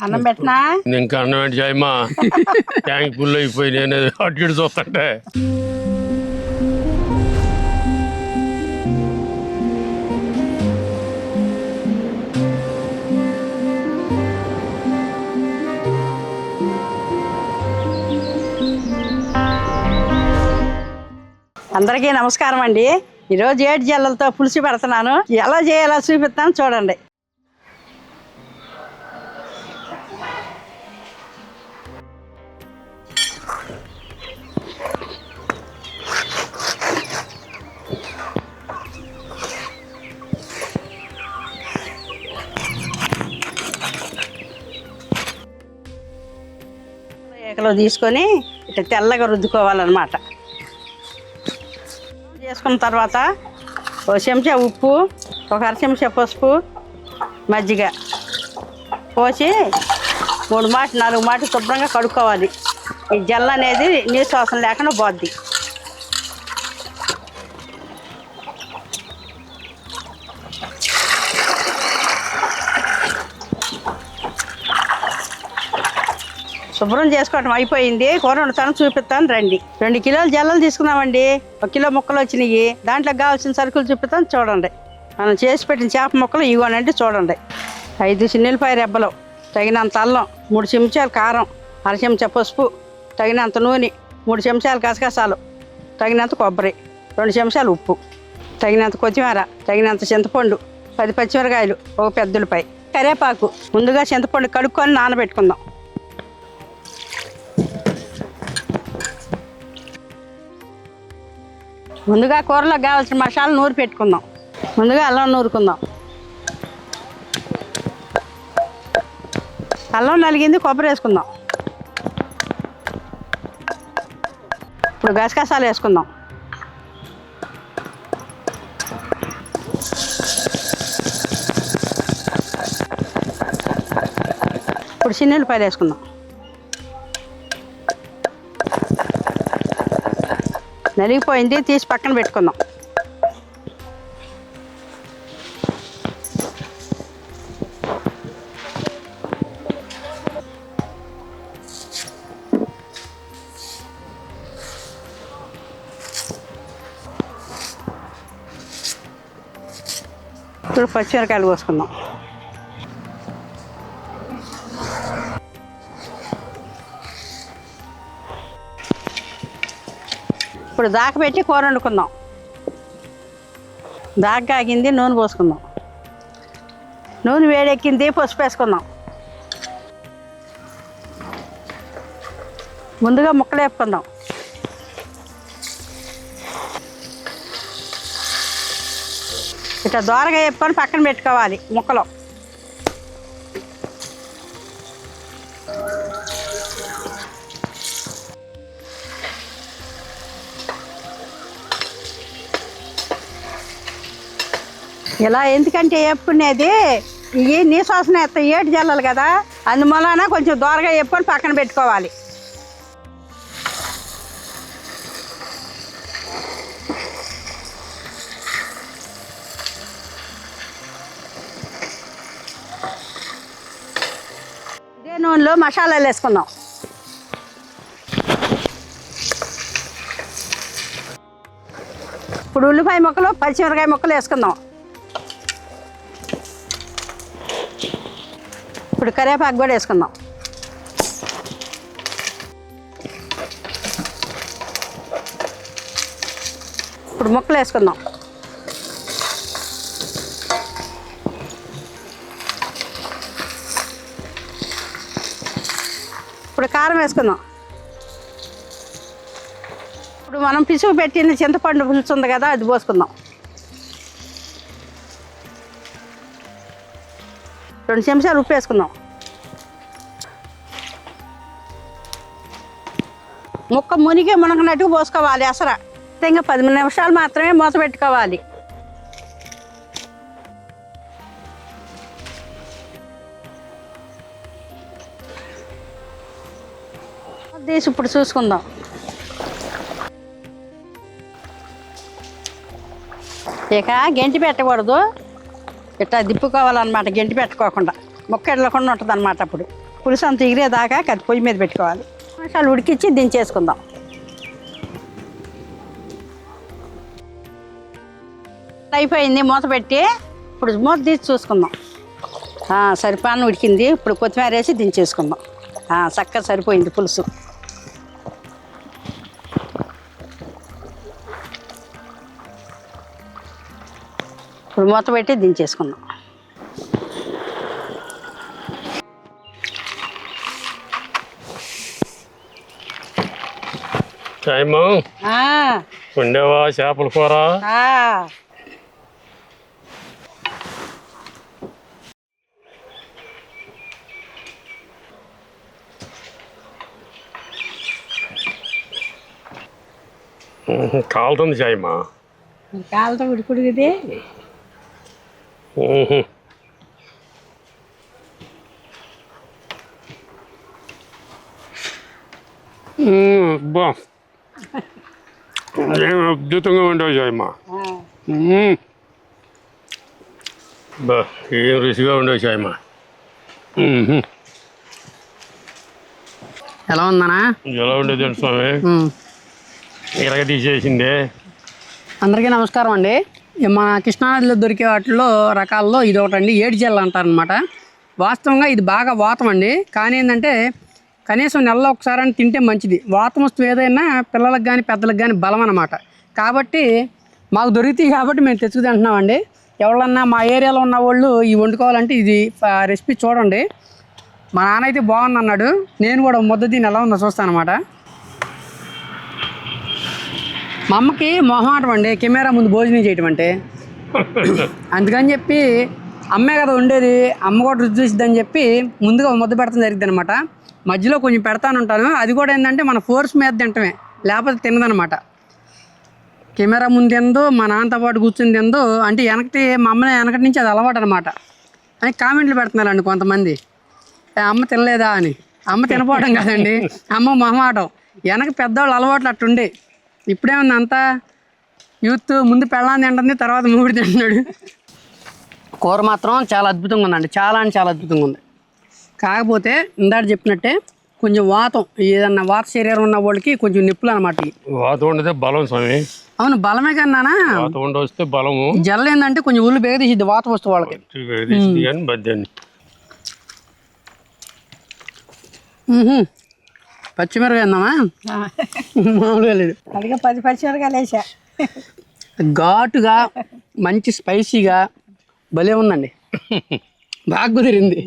అన్నం పెట్టినా ఇంకా అన్నం ఏంటి చేయమ్మా ట్యాంక్ ఫుల్ అయిపోయి నేను అటు ఇటు చూస్తుంటే అందరికీ నమస్కారం అండి. ఈరోజు ఏడు జల్లలతో పులుసు పెడుతున్నాను. ఎలా చేయాలో చూపిస్తాను చూడండి. ఏకలో తీసుకొని ఇట్లా తెల్లగా రుద్దుకోవాలన్నమాట. చేసుకున్న తర్వాత ఒక చెంచా ఉప్పు, ఒక అర చెంచా పసుపు, మజ్జిగ పోసి 3 మాట 4 మాట శుభ్రంగా కడుక్కోవాలి. ఈ జల్ల అనేది నీరు శ్వాసం లేకుండా పోద్ది. శుభ్రం చేసుకోవటం అయిపోయింది. కూర వండుతాను చూపిస్తాను రండి. 2 కిలోల జల్లలు తీసుకున్నామండి. 1 కిలో ముక్కలు వచ్చినాయి. దాంట్లో కావాల్సిన సరుకులు చూపిస్తాను చూడండి. మనం చేసి పెట్టిన చేప ముక్కలు ఇవ్వనండి చూడండి. 5 చిన్నులపాయ రెబ్బలు, తగినంత అల్లం, 3 చెంచాలు కారం, అర చెంచా పసుపు, తగినంత నూనె, 3 చెంచాలు గసగసాలు, తగినంత కొబ్బరి, 2 చెంచాలు ఉప్పు, తగినంత కొత్తిమీర, తగినంత చింతపండు, 10 పచ్చిమిరకాయలు, 1 పెద్ద ఉల్లిపాయ, కరివేపాకు. ముందుగా చింతపండు కడుక్కొని నానబెట్టుకుందాం. ముందుగా కూరలో కావాల్సిన మసాలా నూరి పెట్టుకుందాం. ముందుగా అల్లం నూరుకుందాం. అల్లం నలిగింది, కొబ్బరి వేసుకుందాం. ఇప్పుడు గసగసాలు వేసుకుందాం. ఇప్పుడు చిన్నులపాయలు వేసుకుందాం. నలిగిపోయింది, తీసి పక్కన పెట్టుకుందాం. ఇప్పుడు పచ్చిమిరకాయలు కోసుకుందాం. ఇప్పుడు దాకా పెట్టి కూర వండుకుందాం. దాకా ఆగింది, నూనె పోసుకుందాం. నూనె వేడెక్కింది, పసుపు వేసుకుందాం. ముందుగా ముక్కలు వేపుకుందాం. ఇట్లా దోరగా వేపుకొని పక్కన పెట్టుకోవాలి ముక్కలు. ఇలా ఎందుకంటే వేపుకునేది ఇవి నీ శ్వాసన ఎత్తాయి, 7 జల్లలు కదా, అందువలన కొంచెం దోరగా వేపుకొని పక్కన పెట్టుకోవాలి. ఇదే నూనెలో మసాలాలు వేసుకుందాం. ఇప్పుడు ఉల్లిపాయ ముక్కలు, పచ్చిమిరకాయ ముక్కలు వేసుకుందాం. ఇప్పుడు కరివేపాకు కూడా వేసుకుందాం. ఇప్పుడు ముక్కలు వేసుకుందాం. ఇప్పుడు కారం వేసుకుందాం. ఇప్పుడు మనం పిసుగు పెట్టిన చింతపండు పులుసు ఉంది కదా, అది పోసుకుందాం. 2 చెంచాలు ఉప్పు వేసుకుందాం. ముక్క మునిగినట్టు పోసుకోవాలి. అసలు ఇంకా 10 నిమిషాలు మాత్రమే మూత పెట్టుకోవాలి. తీసి ఇప్పుడు చూసుకుందాం. ఇక గెంటి పెట్టకూడదు, ఇట్లా దిప్పుకోవాలన్నమాట. గెంటి పెట్టుకోకుండా ముక్క ఎడలకుండా ఉంటుంది అన్నమాట. అప్పుడు పులుసు అంత ఎగిరేదాకా అది పొయ్యి మీద పెట్టుకోవాలి. నిమిషాలు ఉడికించి దించేసుకుందాం. అయిపోయింది, మూత పెట్టి ఇప్పుడు మూత తీసి చూసుకుందాం. సరిపాను ఉడికింది. ఇప్పుడు కొత్తిమీర వేసి దించేసుకుందాం. చక్కగా సరిపోయింది పులుసు. ఇప్పుడు మూత పెట్టి దించేసుకుందాం. టైము ఉండేవా చేపల కూర? కాలుతుంది చాయమ్మా. కాలుతో ఉడికుడిది. బా ఏం అద్భుతంగా ఉండవు చాయమ్మా. బా ఏం రుచిగా ఉండవు చాయమ్మా. ఎలా ఉందనా? ఎలా ఉండేది స్వామి, ఇలాగ తీసేసిందే. అందరికీ నమస్కారం అండి. మన కృష్ణానదిలో దొరికే వాటిల్లో రకాల్లో ఇది ఒకటండి, ఏడు జెల్ అంటారనమాట. వాస్తవంగా ఇది బాగా వాతం అండి. కానీ ఏంటంటే కనీసం నెలలో ఒకసారి అని తింటే మంచిది. వాతం వస్తువు ఏదైనా పిల్లలకు కానీ పెద్దలకు కానీ బలం అన్నమాట. కాబట్టి మాకు దొరుకుతాయి కాబట్టి మేము తెచ్చుకు తింటున్నామండి. ఎవరన్నా మా ఏరియాలో ఉన్న వాళ్ళు ఇవి వండుకోవాలంటే ఇది రెసిపీ చూడండి. మా నాన్న అయితే బాగుంది అన్నాడు. నేను కూడా ముద్ద దీన్ని ఎలా ఉందో చూస్తాను అనమాట. మా అమ్మకి మొహమాటం అండి కెమెరా ముందు భోజనం చేయటం అంటే. అందుకని చెప్పి అమ్మే కదా ఉండేది, అమ్మ కూడా రుచి చూసిద్దని చెప్పి ముందుగా ముద్ద పెడతాం జరిగింది అనమాట. మధ్యలో కొంచెం పెడతాను ఉంటాను. అది కూడా ఏంటంటే మన ఫోర్స్ మీద తింటమే, లేకపోతే తినదనమాట. కెమెరా ముందు తిందో, మా నాన్నతో పాటు కూర్చుని తిందో అంటే మా అమ్మని వెనకటి నుంచి అది అలవాటు అనమాట అని కామెంట్లు పెడుతున్నారండి కొంతమంది. అమ్మ తినలేదా అని. అమ్మ తినపోవడం కదండి, అమ్మ మొహమాటం. వెనక పెద్దవాళ్ళు అలవాట్లు అట్టుండే. ఇప్పుడేమన్నా అంతా యూత్ ముందు పెళ్ళాన్ని తింటుంది, తర్వాత మూడు తింటున్నాడు. కూర మాత్రం చాలా అద్భుతంగా ఉందండి, చాలా అంటే చాలా అద్భుతంగా ఉంది. కాకపోతే ఇందాక చెప్పినట్టే కొంచెం వాతం, ఏదన్నా వాత శరీరం ఉన్న వాళ్ళకి కొంచెం నొప్పులు అనమాట. వాతం ఉండదే బలం స్వామి. అవును బలమే కన్నానా. వాతం ఉండి వస్తే బలము. జల్ల ఏంటంటే కొంచెం ఉల్లు బేగ తీసిద్ది వాత వస్తు వాళ్ళకి. పచ్చిమిరపకాయ అందామా? మామూలుగా లేదు, అదిగా 10 పచ్చిమిరపకాయలు వేసా. ఘాటుగా మంచి స్పైసీగా భలే ఉందండి, బాగా కుదిరింది.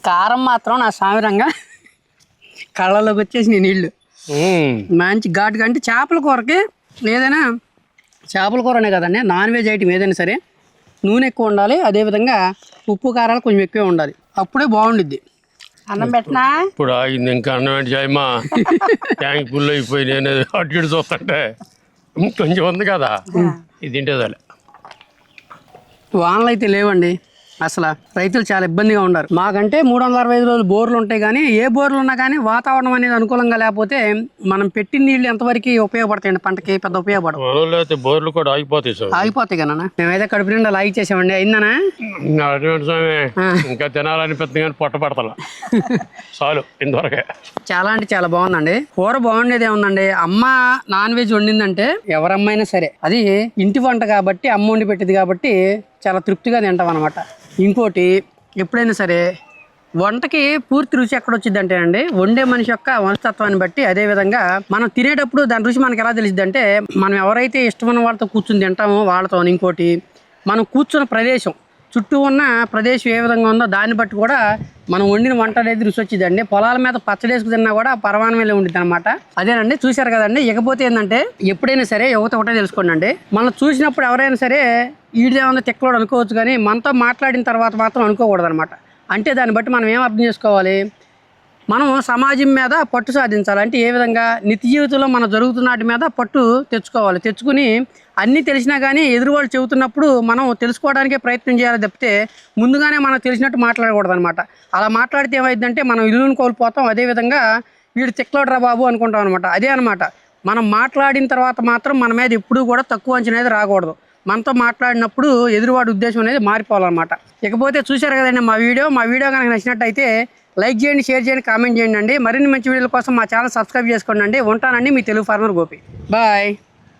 కారం మాత్రం నా సామిరంగా కళ్ళలోకి వచ్చేసి నీళ్ళు. మంచి ఘాటుగా అంటే చేపల కూరకి ఏదైనా చేపల కూరనే కదండి, నాన్ వెజ్ ఐటమ్ ఏదైనా సరే నూనె ఎక్కువ ఉండాలి, అదేవిధంగా ఉప్పు కారాలు కొంచెం ఎక్కువే ఉండాలి, అప్పుడే బాగుండిద్ది. అన్నం పెట్టినా ఇప్పుడు ఆగింది, ఇంకా అన్నం ఏంటి చాయమ్మా? ట్యాంక్ ఫుల్ అయిపోయి నేను అటు ఇటు చూస్తుంటే కొంచెం ఉంది కదా, ఇది తింటే చాలే. వానలు అయితే లేవండి అసలు, రైతులు చాలా ఇబ్బందిగా ఉన్నారు. మాకంటే 365 రోజులు బోర్లు ఉంటాయి, కానీ ఏ బోర్లు ఉన్నా కానీ వాతావరణం అనేది అనుకూలంగా లేకపోతే మనం పెట్టిన నీళ్ళు ఎంతవరకు ఉపయోగపడతాయండి పంటకి? పెద్ద ఉపయోగపడవు, బోర్లు కూడా ఆగిపోతాయి సార్. ఆగిపోతాయి కన్నా. మేమైతే కడుపు నిండా లాగి చేసామండి. అయిందనా? ఇంకా తినాలనిపిస్తుంది కానీ పొట్ట పడతల చాలు ఇంతవరకే. చాలా అంటే చాలా బాగుందండి. కూర బాగుండేది ఏముందండి, అమ్మ నాన్ వెజ్ వండిందంటే ఎవరమ్మైనా సరే అది ఇంటి వంట కాబట్టి, అమ్మ వండి పెట్టింది కాబట్టి చాలా తృప్తిగా తింటాం అనమాట. ఇంకోటి ఎప్పుడైనా సరే వంటకి పూర్తి రుచి ఎక్కడ వచ్చింది అంటే అండి, వండే మనిషి యొక్క వంశతత్వాన్ని బట్టి. అదేవిధంగా మనం తినేటప్పుడు దాని రుచి మనకు ఎలా తెలిసింది అంటే, మనం ఎవరైతే ఇష్టమైన వాళ్ళతో కూర్చుని తింటామో వాళ్ళతో. ఇంకోటి మనం కూర్చున్న ప్రదేశం, చుట్టూ ఉన్న ప్రదేశం ఏ విధంగా ఉందో దాన్ని బట్టి కూడా మనం వండిన వంట అనేది రుచి వచ్చిందండి. పొలాల మీద పచ్చడేసుకు తిన్నా కూడా పరమాణమే ఉండిద్ది అనమాట. అదేనండి, చూశారు కదండి. ఇకపోతే ఏంటంటే ఎప్పుడైనా సరే ఒకటే తెలుసుకోండి అండి, మనం చూసినప్పుడు ఎవరైనా సరే ఈడేమన్నా తిక్కలోడు అనుకోవచ్చు, కానీ మనతో మాట్లాడిన తర్వాత మాత్రం అనుకోకూడదు అనమాట. అంటే దాన్ని బట్టి మనం ఏం అర్థం చేసుకోవాలి, మనం సమాజం మీద పట్టు సాధించాలి. అంటే ఏ విధంగా నిత్య జీవితంలో మన జరుగుతున్న వాటి మీద పట్టు తెచ్చుకోవాలి. తెచ్చుకుని అన్నీ తెలిసినా కానీ ఎదురు వాళ్ళు చెబుతున్నప్పుడు మనం తెలుసుకోవడానికే ప్రయత్నం చేయాలి తప్పితే ముందుగానే మనం తెలిసినట్టు మాట్లాడకూడదు అనమాట. అలా మాట్లాడితే ఏమైందంటే మనం ఇల్లుని కోల్పోతాం. అదేవిధంగా వీడు తిక్కలోడ్రా బాబు అనుకుంటాం అనమాట. అదే అనమాట, మనం మాట్లాడిన తర్వాత మాత్రం మన మీద ఎప్పుడూ కూడా తక్కువ అంచనా అనేది రాకూడదు. మనతో మాట్లాడినప్పుడు ఎదురువాడి ఉద్దేశం అనేది మారిపోవాలన్నమాట. ఇకపోతే చూశారు కదండి మా వీడియో కనుక నచ్చినట్టయితే లైక్ చేయండి, షేర్ చేయండి, కామెంట్ చేయండి అండి. మరిన్ని మంచి వీడియోల కోసం మా ఛానల్ సబ్స్క్రైబ్ చేసుకోండి అండి. ఉంటానండి మీ తెలుగు ఫార్మర్ గోపి. బాయ్.